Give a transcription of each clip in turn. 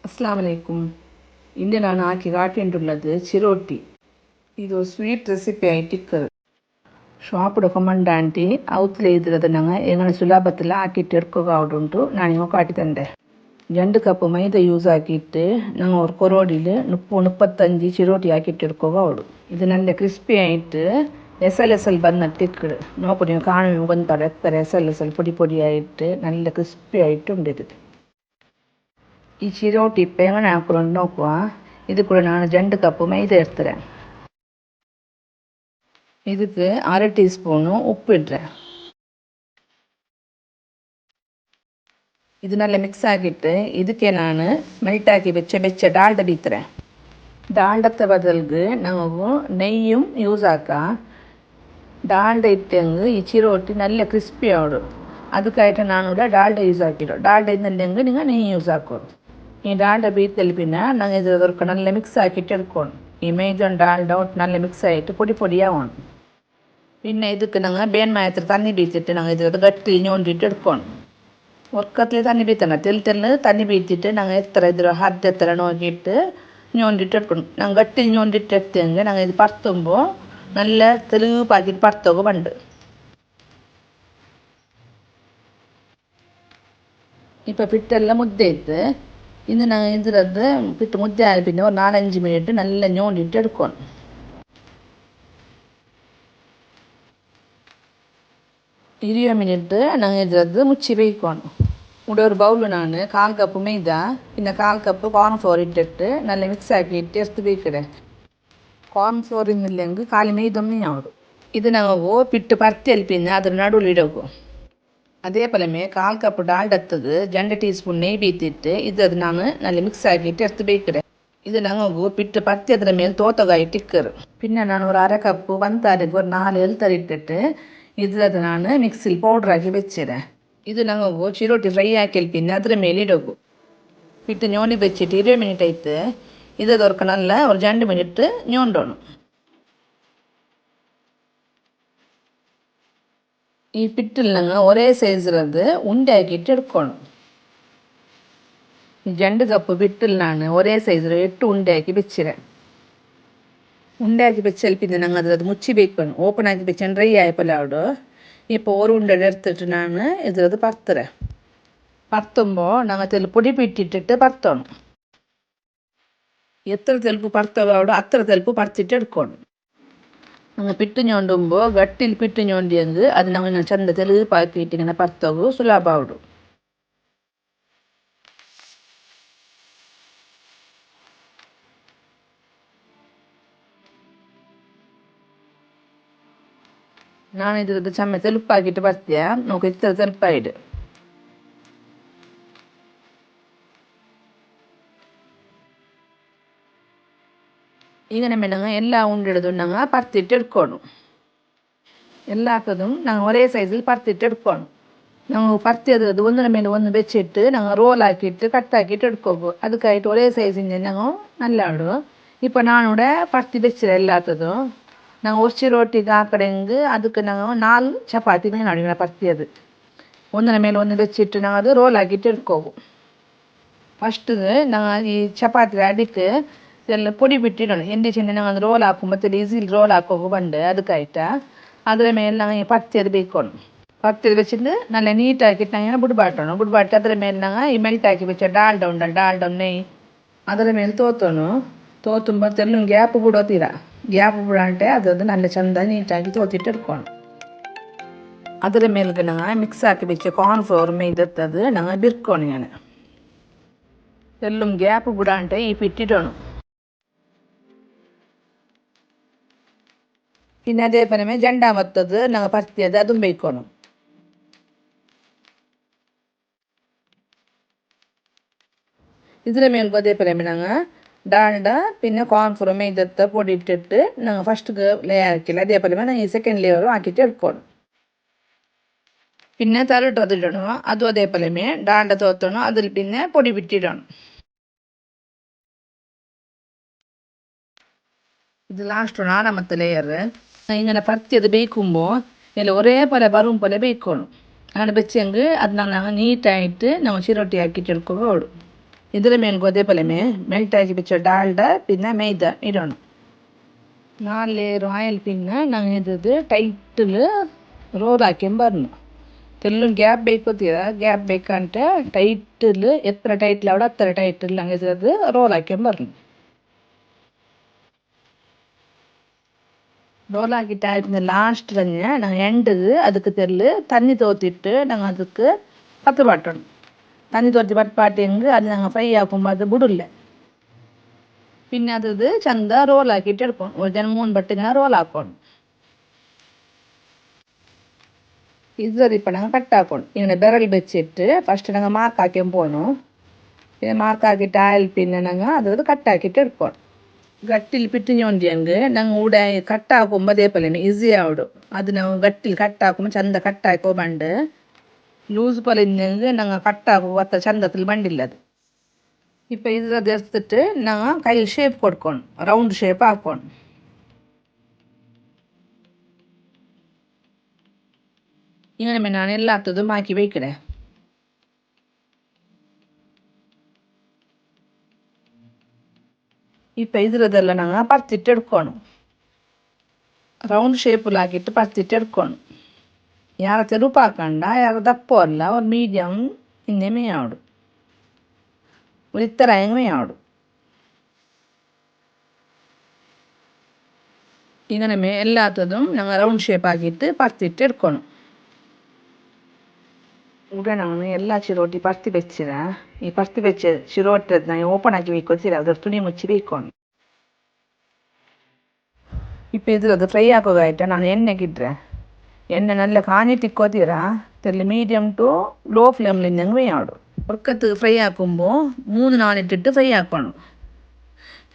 அஸ்ஸலாமு அலைக்கும். இன்று நான் ஆக்கி காட்டியுள்ளது சிரோட்டி. இது ஒரு ಸ್ವೀಟ್ ರೆಸಿಪಿ ಆಯ್ತಿಕ್ಕದು. ಶಾಪುಡ ಕೊಮ್ಮಂಡಾಂಟಿ ಅವತ್ತಲೇ ಇದ್ರದ್ದು ನಂಗೆ ಎಂಗನ ಸುಲಭத்தில் ஆக்கிட்டு எடுக்கவுண்டு நான் இங்கே காட்டி தந்தேன். 2 கப்பு மைதா யூஸ் ஆக்கிட்டு நாங்கள் ஒரு கொரோடியில் 30-35 சிரோட்டி ஆக்கிட்டு எடுக்கவுடு. இது நல்ல கிறிஸ்பி ஆகிட்டு ಎಸಲ್ ಬಂದಿಟ್ಟಿಕ್ಕಡು ನೋಪು ನೀವು ಕಾಣು ಬಂತಾಳೆ ಎತ್ತಾರೆ ಎಸಲ್ ಪೊಡಿ ಆಯಿಟ್ಟು നല്ല ಕ್ರಿಸ್ಪಿ ಆಯಿಟ್ಟು ಉಂಡಿದ್ದು. ಈ ಚಿರೋಟಿ ಎങ്ങനെ ಹಾಕೊಂಡು ನೋಕುವ. ಇದು ಕೂಡ ನಾನು 2 கப்பு மைதா எடுத்துறேன். இதுக்கு 1/2 டீஸ்பூனு உப்பு இடுறேன். இது நல்லா மிக்ஸ் ஆக்கிட்டு இதுக்கே நான் மெல்ட் ஆக்கி வெச்ச டால்டா ಬೀತறேன். டால்டத்தை ಬದಲಿಗೆ ನಾವು ನೆಯ್யும் ಯೂಸ್ ಆಕ டால்டா ಇಟ್ಟಂಗೆ ಈ ಚಿರೋಟಿ நல்ல ಕ್ರಿಸ್ಪಿ ಆವಡು. ಅದಕ್ಕಾയിട്ട് ನಾನಿവിടെ டால்டா ಯೂಸ್ ಆಕಿಡು. டால்டா ಇದ್ದಂಗೆ ನೀವು ನೆಯ್ಯಿ ಯೂಸ್ ಹಾಕೋದು. ಈ டால்டா ಬೀತಲ್ಲಿ ಪಿನ್ನ ನಂಗೆ ಇದಕ್ಕೆ നല്ല ಮಿಕ್ಸ್ ಆಕಿಟ್ಟು എടുക്കണം. ಈ ಮೆಯ್ದೊಂದು டால்டா ಒಟ್ಟು നല്ല ಮಿಕ್ಸ್ ಆಯಿಟ್ಟು പൊടി ആവണം. പിന്നെ ಇದಕ್ಕೆ ನಂಗೆ ಬೇನ್ ಮಾತ್ರ ತಣ್ಣಿ ಬೀತಿಟ್ಟು ನಂಗೆ ಇದ್ರ ಗಟ್ಟಿ ñೊಂಡಿಟ್ಟು എടുക്കണം. ಒಕ್ಕತ್ಲೆ ತಣ್ಣಿ ಬೀತನ ತೆಲ್ ತಣ್ಣಿ ಬೀತಿಟ್ಟು ನಂಗೆ ಎತ್ತರ ಇದ್ರ ಹದ್ದು ಎತ್ತರ ನೋಡಿಟ್ಟು ñೊಂಡಿಟ್ಟು എടുക്കണം. ನಂಗೆ ಗಟ್ಟಿ ñೊಂಡಿಟ್ಟು ಎತ್ತಂಗೆ ನಂಗೆ ಇದು ಪರ್ತುಂಬೋ നല്ല തെളിപ്പാക്കിയിട്ട് പറുത്തൊക്കെ പണ്ട്. இப்போ பிட்டெல்லாம் முத்தை எடுத்து இது நாங்கள் இதுறது பிட்டு முத்தை ஆகி பின்ன ஒரு 4-5 மினிட் நல்லா ñோண்டிட்டு எடுக்கணும். 20 மினிட் நாங்கள் இதுறது முச்சி ಬೇಯಿக்கணும். ഇവിടെ ഒരു ബൗളിൽ ನಾನು 1/4 കപ്പ് മൈദಾ പിന്നെ 1/4 കപ്പ് കോൺഫ്ലോർ ഇട്ടിട്ട് നല്ല മിക്സ് ആക്കിയിട്ട് എടുത്ത് ಬೇಯಿക്കಡೆ. ಕಾರ್ನ್ಫ್ಲೋರ್ ಇನ್ನಿല്ലെങ്കിൽ ಖಾಲಿ ಮೈದೊಮ್ಮೆ ಯಾವುದು ಇದು ನಾವು ಪಿಟ್ಟು ಪರ್ತಿಯಲ್ಲಿ ಪಿನ್ನ ಅದ್ರ ನಡುவில் ಇಡೋಕು. அதே போலமே 1/4 கப்பு டால்டா எடுத்தது 2 டீஸ்பூன் நெய் பீத்திட்டு இது நான் நல்ல மிக்ஸ் ஆக்கிட்டு எடுத்து ಬೇಯಿக்கிறேன். இது நாங்கள் பிட்டு பருத்தி ಅದರ ಮೇಲೆ ತೋತಗಾಯಿಟ್ಟು ಇಕ್ಕರು. പിന്നെ ನಾನು ஒரு 1/2 கப்பு வந்தாருக்கு ஒரு 4 ಎಳ್ತರಿ ಇಟ್ಟಿಟ್ಟು ಇದ್ರದ್ದು ನಾನು ಮಿಕ್ಸಿಲಿ ಪೌಡ್ರ್ ಆಗಿ ಬೆಚ್ಚಿರೇன். ಇದು ನಾವು ಚಿರೋಟಿ ಫ್ರೈ ಹಾಕಿ ಪಿನ್ನ ಅದರ ಮೇಲೆ ಇಡೋಕು. பிட்டு ñோண்டி வச்சுட்டு 20 மினிட் ஆயிட்டு இதை ஒரு நல்லா ஒரு 2 மினிட் ñோண்டணும். ಈ ಪಿಟ್ಟಲ್ಲಿ ஒரே ಸೈಜ್ರದ್ದು ಉಂಡೆ ಹಾಕಿಟ್ಟು எடுக்கணும். ಈ 2 கப்பு ಪಿಟ್ಟಲ್ಲಿ ನಾನು ஒரே ಸೈಜ್ರ 8 ಉಂಡೆ ಹಾಕಿ ಬೆಚ್ಚಿರೇன். ಉಂಡೆ ಹಾಕಿ ಬೆಚ್ಚಲ್ಲಿ ಪಿನ್ನ ನಂಗೆ ಅದ್ರದ್ದು ಮುಚ್ಚಿ ಬೇಯ್ಕணும். ಓಪನ್ ಆಗಿ ಬೆಚ್ಚನ್ ಡ್ರೈ ಆಯಪಲ್ಲ ಅವಡು. இப்போ ஒரு உண்டை எடுத்துட்டு நான் இதில் பருத்துறேன். பருத்தும்போது நாங்கள் தெல் பொடி பிட்டிட்டு பருத்தணும். எத்தனை தெலுப்பு பருத்தவோ அவடோ அத்தனை தெலுப்பு பருத்திட்டு எடுக்கணும். நாங்கள் பிಟ್ಟು ñೊಂಡುമ്പോൾ ಗಟ್ಟಿಲಿ ಪಿಟ್ಟು ñೊಂಡಿಯಂದು ಅದು ನಮಗೆ ಚಂದ ತೆಲುಪಾಕಿಟ್ಟಿಗೆ ಪರ್ತವು ಸುಲಭ ಅವಡು. ನಾನು ಇದ್ರದ್ದು ಚಮ್ಮೆ ತೆಲುಪಾಕಿಟ್ಟು ಬರ್ತೀಯ ನೋವು ಇತ್ತರ ತೆಲುಪಾಯಿಡು. ಈಗ நம்ம எல்லா உண்டிடுதும் நாங்கள் பருத்திட்டு எடுக்கணும். எல்லாத்ததும் நாங்கள் ஒரே சைஸில் பருத்திட்டு எடுக்கணும். நாங்கள் பருத்தி அது ஒன்று மேலே ஒன்று வச்சுட்டு நாங்கள் ரோல் ஆக்கிட்டு கட் ஆக்கிட்டு எடுக்கோம். அதுக்காயிட்டு ஒரே சைஸ் நாங்கள் நல்லா ஆடும். இப்போ நானோட பருத்தி வச்சுறேன் எல்லாத்ததும். நாங்கள் ஒரு ಚಿರೋಟಿಗೆ ಹಾಕಡೆಂಗೆ ಅದಕ್ಕೆ நாங்கள் 4 ಚಪಾತಿ ಮಾಡಿ ಪರ್ತಿ ಅದು ಒಂದರ ಮೇಲೆ ಒಂದು ಬೆಚ್ಚಿಟ್ಟು ನಾವು ಅದು ರೋಲ್ ಹಾಕಿಟ್ಟು எடுக்கோம். ಫಸ್ಟು நாங்கள் ಈ ಚಪಾತಿ ಅಡಿಕೆ ಎಲ್ಲ പൊടി ಬಿಟ್ಟಿಡೋಣ. ಎಂಡಿ ಚೆಂದ ನಾವು ಅದು ರೋಲ್ ಹಾಕುമ്പോൾ ಈಸಿಲಿ ರೋಲ್ ಹಾಕೋಕೆ ಬಂದು ಅದಕ್ಕಾಯ್ತಾ ಅದರ ಮೇಲೆ ನಾವು ಪರ್ತಿ ಅದು ಬೇಯ್ಕೊಂಡು ಪರ್ತಿ വെച്ചിട്ട് നല്ല നീറ്റാക്കിയിട്ട് അങ്ങനെ ബുഡ്ബാട്ടണം. ಅದರ ಮೇಲೆ ನಾವು ಈ ಮೆಲ್ಟ್ ಹಾಕಿ വെച്ച டால்டா ಉಂಟಲ್ಲ டால்டಾ ನೆಯ್ ಅದರ ಮೇಲೆ ತೋತುಂಬ ತೆಲ್ಲು ಗ್ಯಾಪ್ ಬಿಡೋತೀರ. ಗ್ಯಾಪ್ ಬಿಡಂಟೆ ಅದು നല്ല ಚಂದ ನೀಟಾಗಿ ತೋತಿಟ್ಟು എടുക്കണം. ಅದರ ಮೇಲ್ಗೆ ನಾವು ಮಿಕ್ಸ್ ಹಾಕಿ വെച്ച ಕಾರ್ನ್ಫ್ಲೋರ್ ಮೈದತ್ತದು ನಾವು ಬಿರ್ಕೊಂಡು ഞാൻ തെല്ലും ಗ್ಯಾಪ್ ಬಿಡಂಟೆ ಈ പിಟ್ಟಿടണം. പിന്നെ അതേപോലെ രണ്ടാമത്തത് ഞങ്ങൾ പരത്തിയത് അതും ಬೇಯ್ക്കണം. ഇതിന് മേൽക്കും അതേപോലെ ഞങ്ങൾ டால்டா പിന്നെ കോൺഫ്ലോർ മൈദത്തെ പൊടി ഇട്ടിട്ട് ഞങ്ങൾ ഫസ്റ്റ് ലെയർ ആക്കില്ല അതേപോലെ ഞങ്ങൾ ഈ സെക്കൻഡ് ലെയറും ആക്കിയിട്ട് എടുക്കണം. പിന്നെ തലട്ടത് ഇടണം. അതും അതേപോലെ டால்டா തോത്തണം. അതിൽ പിന്നെ പൊടി പിട്ടിടണം. ഇത് ലാസ്റ്റ് 4ാമത്തെ ലെയർ. ഇങ്ങനെ പരത്തി അത് ಬೇಯ್ക്കുമ്പോൾ ಎಲ್ಲ ഒരേ പോലെ ಬರುವ പോലെ ಬೇಯ್ക്കണം. അങ്ങനെ വെച്ചെങ്കിൽ അത് ഞങ്ങൾ നീറ്റായിട്ട് നമ്മൾ ചിരോട്ടി ആക്കിയിട്ട് എടുക്കുമ്പോൾ ഓടും. ಇದರ ಮೇಲೆ ಗೊದೆಪಲೆಮೆ ಮೆಲ್ಟಾಗಿ ಬಿಚ್ಚ ಡಾಲ್ಡ ಪಿನ್ನ ಮೈದಾ ಇಡೋಣ 4 ಲೇಯರ್ ಆಯಿಲ್ ಪಿನ್ನ ನಂಗೆ ಇದ್ದದ್ದು ಟೈಟಲ್ ರೋಲ್ ಹಾಕೊಂಬರ್ನು ತೆಲ್ಲು ಗ್ಯಾಪ್ ಬೇಕೋತೀರ ಗ್ಯಾಪ್ ಬೇಕಂటే ಟೈಟಲ್ ಎತ್ತರ ಟೈಟ್ಲ್ ಅವಡ ಹತ್ತರ ಟೈಟಲ್ ನಂಗೆ ಇದ್ದದ್ದು ರೋಲ್ ಹಾಕೊಂಬರ್ನು ரோல் ஆக்கிட்டு ஆயிடுச்சு லாஸ்ட் തന്നെ நாங்கள் எண்டது அதுக்கு தெரியல தண்ணி தோற்றிட்டு நாங்கள் அதுக்கு பத்து பாட்டணும் தண்ணி தோற்றி பாட்டேங்க அது நாங்கள் ஃப்ரை ஆக்கும்போது அது விடல പിന്നെ അത് ചന്ത റോളാക്കിയിട്ട് എടുക്കണം ഒരു ജനം 3 ಬಟ್ಟು ಇങ്ങനെ ರೋಲ್ ಹಾಕೊಂಡು ಇದ್ರದ್ದು ಇಪ್ಪ ನಂಗೆ ಕಟ್ ಹಾಕೊಂಡು ಇങ്ങനെ ಬೆರಳು ಬೆಚ್ಚಿಟ್ಟು ಫಸ್ಟ್ ನಂಗೆ ಮಾರ್ಕ್ ಹಾಕ್ಕೊಂಡು போகணும் ಮಾರ್ಕ್ ಹಾಕಿಟ್ಟು ಆಯಿಲ್ ಪಿನ್ನ ನಂಗೆ ಅದ್ರದ್ದು ಕಟ್ ಹಾಕಿಟ್ಟು എടുക്കണം ಗಟ್ಟಿಲಿ ಪಿಟ್ಟಿಂಜೊಂದಿಯಂಗೆ ನಂಗೆ ಉಡ ಕಟ್ ಹಾಕೊಂಬ ದೇಪಲೇನೆ ಈಸಿ ಆವಡು ಅದು ನಾವು ಗಟ್ಟಿಲಿ ಕಟ್ ಹಾಕೊಂಬ ಚಂದ ಕಟ್ ಹಾಕೋ ಬಂಡು ಲೂಸ್ ಪಲಿಂಜಂಗೆ ನಂಗೆ ಕಟ್ ಹಾಕೋ ಒತ್ತ ಚಂದത്തിൽ ಬಂಡಿಲ್ಲ ಅದು ಇಪ್ಪ ಇದ್ರದ್ದು ಎರ್ತಿಟ್ಟು ನಂಗೆ ಕೈಲಿ ಶೇಪ್ ಕೊಡ್ಕೊಂಡು ರೌಂಡ್ ಶೇಪ್ ಹಾಕೊಂಡು ഇങ്ങനെ ഞാൻ എല്ലാത്തതും ആക്കി വെക്കണേ ഇപ്പം ഇതിലെല്ലാം ഞങ്ങൾ പരത്തിട്ട് എടുക്കണം റൗണ്ട് ഷേപ്പിലാക്കിയിട്ട് പരത്തിട്ട് എടുക്കണം ಯಾರ ತೆಲುಪು ಹಾಕಂಡ ಯಾರ ದಪ್ಪ ಅಲ್ಲ ಒಂದು ಮೀಡಿಯಮ್ ಇನ್ನೇ ಮೇಯಾಡು ഒരു ഇത്ര മേയാಡು ഇങ്ങനെ എല്ലാത്തതും ഞങ്ങൾ റൗണ്ട് ഷേപ്പ് ആക്കിയിട്ട് പരത്തിട്ട് എടുക്കണം ഇവിടെ ഞങ്ങൾ എല്ലാ ചിരോട്ടി പരത്തി വെച്ചിരാ ഈ പരത്തി വെച്ച ചിരോട്ടത് ഞാൻ ഓപ്പൺ ആക്കി വെക്കൊത്തില്ല അದ್ರ തുണി ಮುಚ್ಚಿ ಬೇಯ್ಕೊಂಡು ഇപ്പം ഇതിലത് ഫ്രൈ ആക്കുകയായിട്ട് ನಾನು ಎಣ್ಣೆಗೆ ಇಟ್ಟರೆ ಎಣ್ಣೆ നല്ല കാഞ്ഞിട്ടിಕ್ಕೋತೀರಾ ತೆಲ್ಲಿ ಮೀಡಿಯಮ್ ಟು ಲೋ ಫ್ಲೇಮ್ಲಿಂದಂಗೆ വേയാಡು ഒക്കത്ത് ഫ്രൈ ആക്കുമ്പോൾ 3-4 ഇട്ടിട്ട് ഫ്രൈ ആക്കണം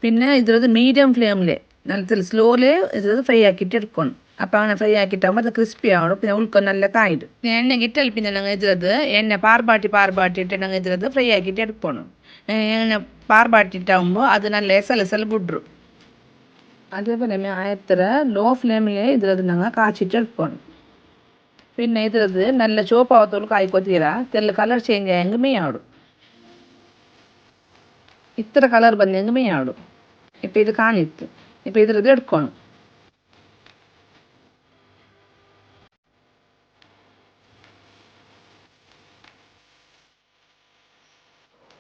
പിന്നെ ഇതിലത് മീഡിയം ഫ്ലെയിമിൽ നല്ല സ്ലോയിൽ ഇതിലത് ഫ്രൈ ആക്കിയിട്ട് എടുക്കണം അപ്പം അങ്ങനെ ഫ്രൈ ആക്കിയിട്ടാകുമ്പോൾ അത് ക്രിസ്പി ആവണം പിന്നെ ഉൾക്കൊണ്ട് നല്ല കായിട് എണ്ണ ഇട്ടാൽ പിന്നെ ഞങ്ങൾ ഇതിലത് എണ്ണ പാർബാട്ടിട്ട് ഞങ്ങൾ ഇതിലത് ഫ്രൈ ആക്കിയിട്ട് എടുക്കണം എണ്ണ പാർബാട്ടിട്ടാകുമ്പോൾ അത് നല്ല എസൽ ബുഡ്ರು അതേപോലെ ആയത്ര ലോ ഫ്ലെയിമിൽ ഇതിലത് ഞങ്ങൾ കാച്ചിട്ട് എടുക്കണം പിന്നെ ഇതിലത് നല്ല ചുവപ്പാവത്തോളം കായ്ക്കൊತೀರಾ തെല്ല ಕಲರ್ ಚೇಂಜ್ ಆಯಂಗೆ ಮೇಯಾಡು ಇತ್ತರ ಕಲರ್ ಬಂದಂಗೆ ಮೇಯಾಡು ಇപ്പം ಇದು ಕಾಣಿತ್ತು ಇപ്പം ಇದ್ರದ್ದು ಎಡ್ಕೊಂಡು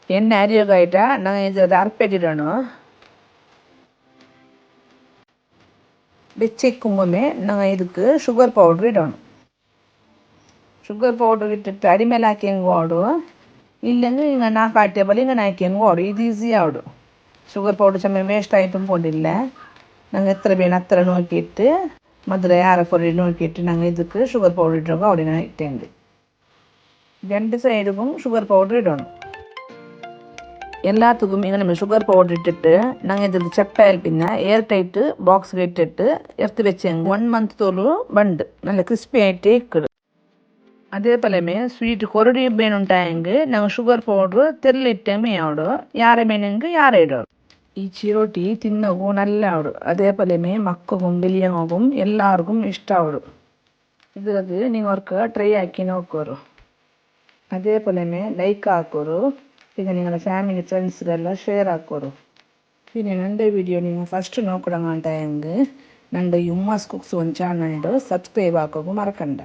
ಎಣ್ಣೆ ಅರಿಯೋಗಾಯ್ಟ ನಾನು ಇದ್ರದ್ದು ಅರ್ಪೆಗಿಡೋಣ ಬೆಚ್ಚಿಕ್ಕುಂಬೊಮ್ಮೆ ನಾವು ಇದಕ್ಕೆ ಶುಗರ್ ಪೌಡ್ರ್ ಇಡೋಣ ಶುಗರ್ ಪೌಡ್ರ್ ಇಟ್ಟಿಟ್ಟು ಅಡಿ ಮೇಲೆ ಹಾಕಿ ಹೆಂಗೆ ಓಡು ಇಲ್ಲಂಗೆ ಹಿಂಗೆ 4 ಟೇಬಲ್ ಹಿಂಗೆ ಹಾಕಿ ಹೆಂಗೆ ಓಡು ಇದು ಈಸಿ ಆವಡು ಶುಗರ್ ಪೌಡ್ರ್ ಚಮ್ಮೆ ವೇಸ್ಟ್ ಆಯಿತು போண்டிಲ್ಲ நாங்கள் எத்தனை பேர் அத்தனை நோக்கிட்டு மதுரை ஆரப்பொருள் நோக்கிட்டு நாங்கள் இதுக்கு சுகர் பவுடர் இடுறோம் அப்படின்னு இட்டேங்க 2 சைடுக்கும் சுகர் பவுடர் இடணும் எல்லாத்துக்கும் இங்கே நம்ம சுகர் பவுடர் இட்டுட்டு நாங்கள் இதில் செப்பாயில் பின்ன ஏர் டைட்டு பாக்ஸில் இட்டுட்டு எடுத்து வச்சேங்க 1 month தோல் பண்டு நல்ல கிறிஸ்பி ஆகிட்டே இருக்குது அதே போலமே ஸ்வீட் கொரடி ಬೇನುಂಟಾಯಂಗೆ நாங்கள் சுகர் பவுட்ரு தெரியலிட்டமே ஆவிடும் யாரை மேனுங்க யாரை இடும் ഈ ചിരോട്ടി തിന്നവും നല്ല ആവിടും അതേപോലെ മക്കൾക്കും വലിയങ്ങൾക്കും എല്ലാവർക്കും ഇഷ്ടമാവിടും ഇതിലത് നിങ്ങൾക്ക് ട്രൈ ആക്കി നോക്കൂ അതേപോലെ ലൈക്ക് ആക്കൂ പിന്നെ നിങ്ങളുടെ ഫാമിലി ഫ്രണ്ട്സിಗೆಲ್ಲ ಶೇರ್ ಹಾಕೋರು പിന്നെ ನನ್ನ ವಿಡಿಯೋ ನೀವು ಫಸ್ಟ್ ನೋಡ್ಕೊಡಂಗಂಟಾಯಂಗೆ ನನ್ನ ಯುಮ್ಮಾಸ್ ಕುಕ್ಸ್ ಒಂದು ಚಾನಲ್ ಸಬ್ಸ್ಕ್ರೈಬ್ ಹಾಕೋಕು ಮರಕಂಡ